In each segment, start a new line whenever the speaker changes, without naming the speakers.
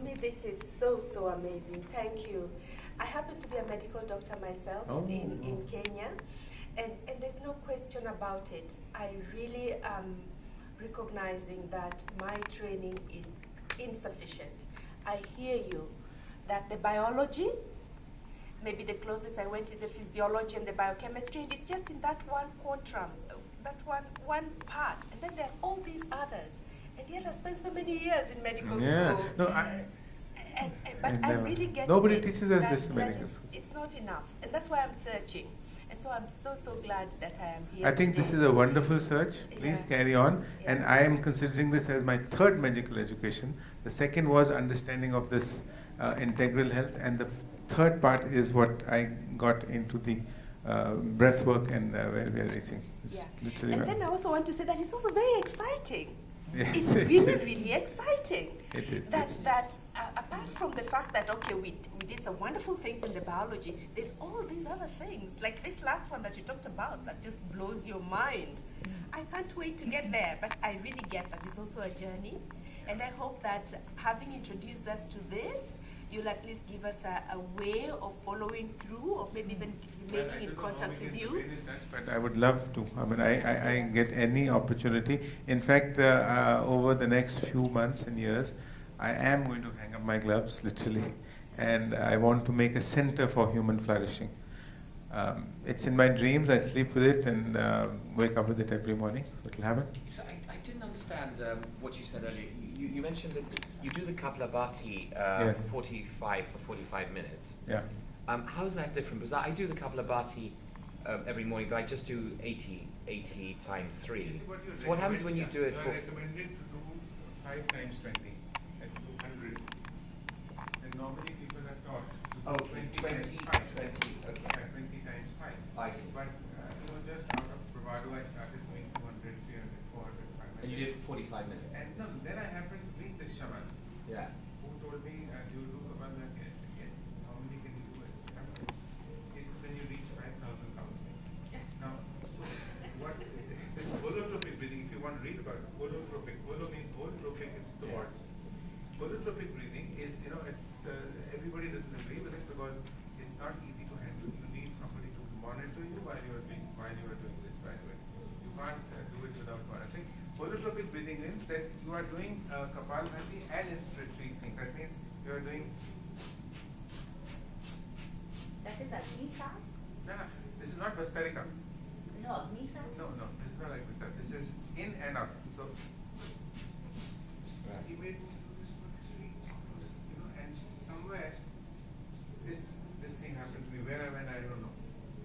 me, this is so, so amazing. Thank you. I happen to be a medical doctor myself in Kenya, and there's no question about it. I really am recognizing that my training is insufficient. I hear you, that the biology, maybe the closest I went is the physiology and the biochemistry, and it's just in that one quantrum, that one part, and then there are all these others. And yet I spent so many years in medical school.
No,
but I'm really getting
nobody teaches us this in
that
medical school.
it's not enough. And that's why I'm searching. And so I'm so, so glad that I am here
I think
today.
this is a wonderful search. Please carry on.
Yeah.
And I am considering this as my third medical education. The second was understanding of this integral health. And the third part is what I got into the breath work and where we are reaching. It's literally
and then I also want to say that it's also very exciting.
Yes,
it's really, really exciting.
It is.
That apart from the fact that, okay, we did some wonderful things in the biology, there's all these other things, like this last one that you talked about, that just blows your mind. I can't wait to get there, but I really get that it's also a journey. And I hope that having introduced us to this, you'll at least give us a way of following through, or maybe even remaining in contact with you.
But I would love to. I mean, I get any opportunity. In fact, over the next few months and years, I am going to hang up my gloves, literally, and I want to make a center for human flourishing. It's in my dreams. I sleep with it and wake up with it every morning. So it'll happen.
So I didn't understand what you said earlier. You mentioned that you do the Kapalabhati 45 for 45 minutes.
Yeah.
How is that different? Because I do the Kapalabhati every morning, but I just do 80 times 3. So what happens when you do it for...
You are recommended to do 5 times 20 at 200. And normally people are taught to do 20 times 5. 20 times 5.
I see.
But just out of bravado, I started doing 200, 300, 400, 500.
And you did it for 45 minutes?
And no, then I happened to meet this shaman.
Yeah.
Who told me, do you do Kapalabhati? Yes. How many can you do it? He said, when you reach 5,000 counts. Now, so what this holotropic breathing, if you want to read about it, holotropic, holo means holotropic is towards. Holotropic breathing is, it's everybody doesn't agree with it because it's not easy to handle. You need somebody to monitor you while you are doing this, by the way. You can't do it without monitoring. Holotropic breathing means that you are doing Kapalabhati and inspiratory thing. That means you are doing.
That is Nisa?
No, this is not Vastarika.
No, Nisa?
No, this is not like Vastarika. This is in and out. So, he made me do this for 3 hours, and somewhere this thing happened to me. Where I went, I don't know.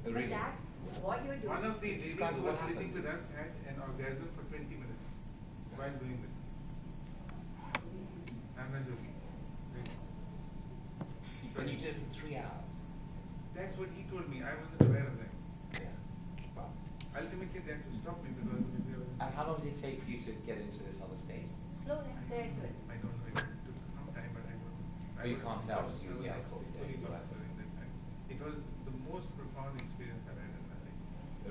But that's what you're doing.
One of the ladies who was sitting with us had an orgasm for 20 minutes while doing this. I'm not joking.
And you did it for 3 hours?
That's what he told me. I wasn't aware of that.
Yeah. Wow.
Ultimately, they had to stop me because maybe I was.
And how long did it take for you to get into this other state?
Slowly, very good.
I don't know. It took some time, but I don't know.
Oh, you can't tell us. Of course.
It was the most profound experience I've had in my life.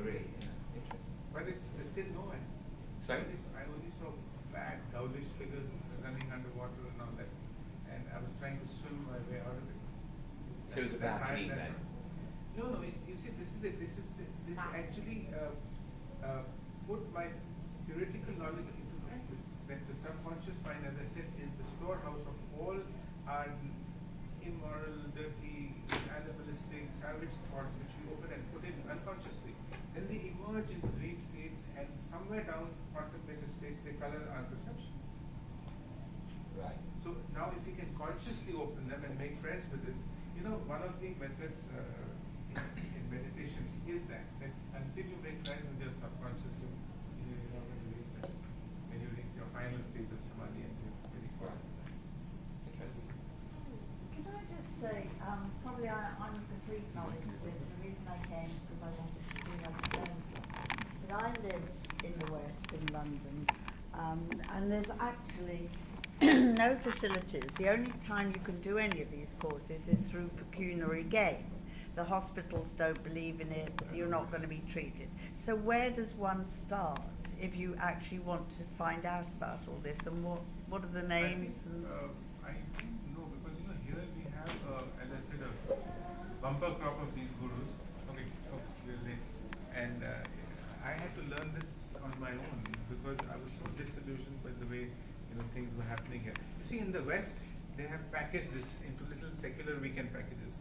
Really? Yeah. Interesting.
But it's still no one.
Sorry?
I only saw black, ghoulish figures running underwater and all that. And I was trying to swim my way out of it.
So it was a bad dream then?
No. You see, this actually put my theoretical knowledge into practice. That the subconscious mind, as I said, is the storehouse of all our immoral, dirty, animalistic, savage thoughts which we open and put in unconsciously. Then they emerge in dream states, and somewhere down contemplative states they color our perception.
Right.
So now if we can consciously open them and make friends with this, one of the methods in meditation is that until you make friends with your subconscious, you're not going to reach that. When you reach your final stage of samadhi and you're very quiet.
Interesting.
Can I just say, probably I'm a complete novice to this, and the reason I came is because I wanted to see my friends. But I live in the West, in London, and there's actually no facilities. The only time you can do any of these courses is through pecuniary gain. The hospitals don't believe in it, you're not going to be treated. So where does one start if you actually want to find out about all this, and what are the names?
I think no have, as I said, a bumper crop of these gurus. Okay, we're late. And I had to learn this on my own because I was so disillusioned by the way things were happening here. You see, in the West, they have packaged this into little secular weekend packages.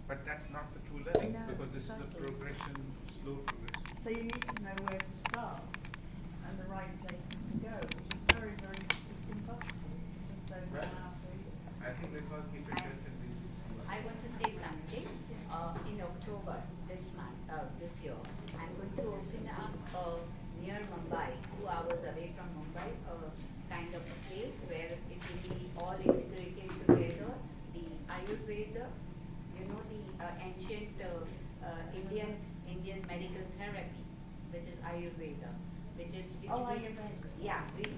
But that's not the true learning because this is a progression, slow progression.
So you need to know where to start and the right places to go, which is very, very, it's impossible. You just don't know how to.
I think let's all keep it just in the
I want to say something. In October this month, this year, I'm going to open up near Mumbai, 2 hours away from Mumbai, kind of a place where it will be all integrated together. The Ayurveda, the ancient Indian medical therapy, which is Ayurveda, which is
Ayurveda.
yeah, which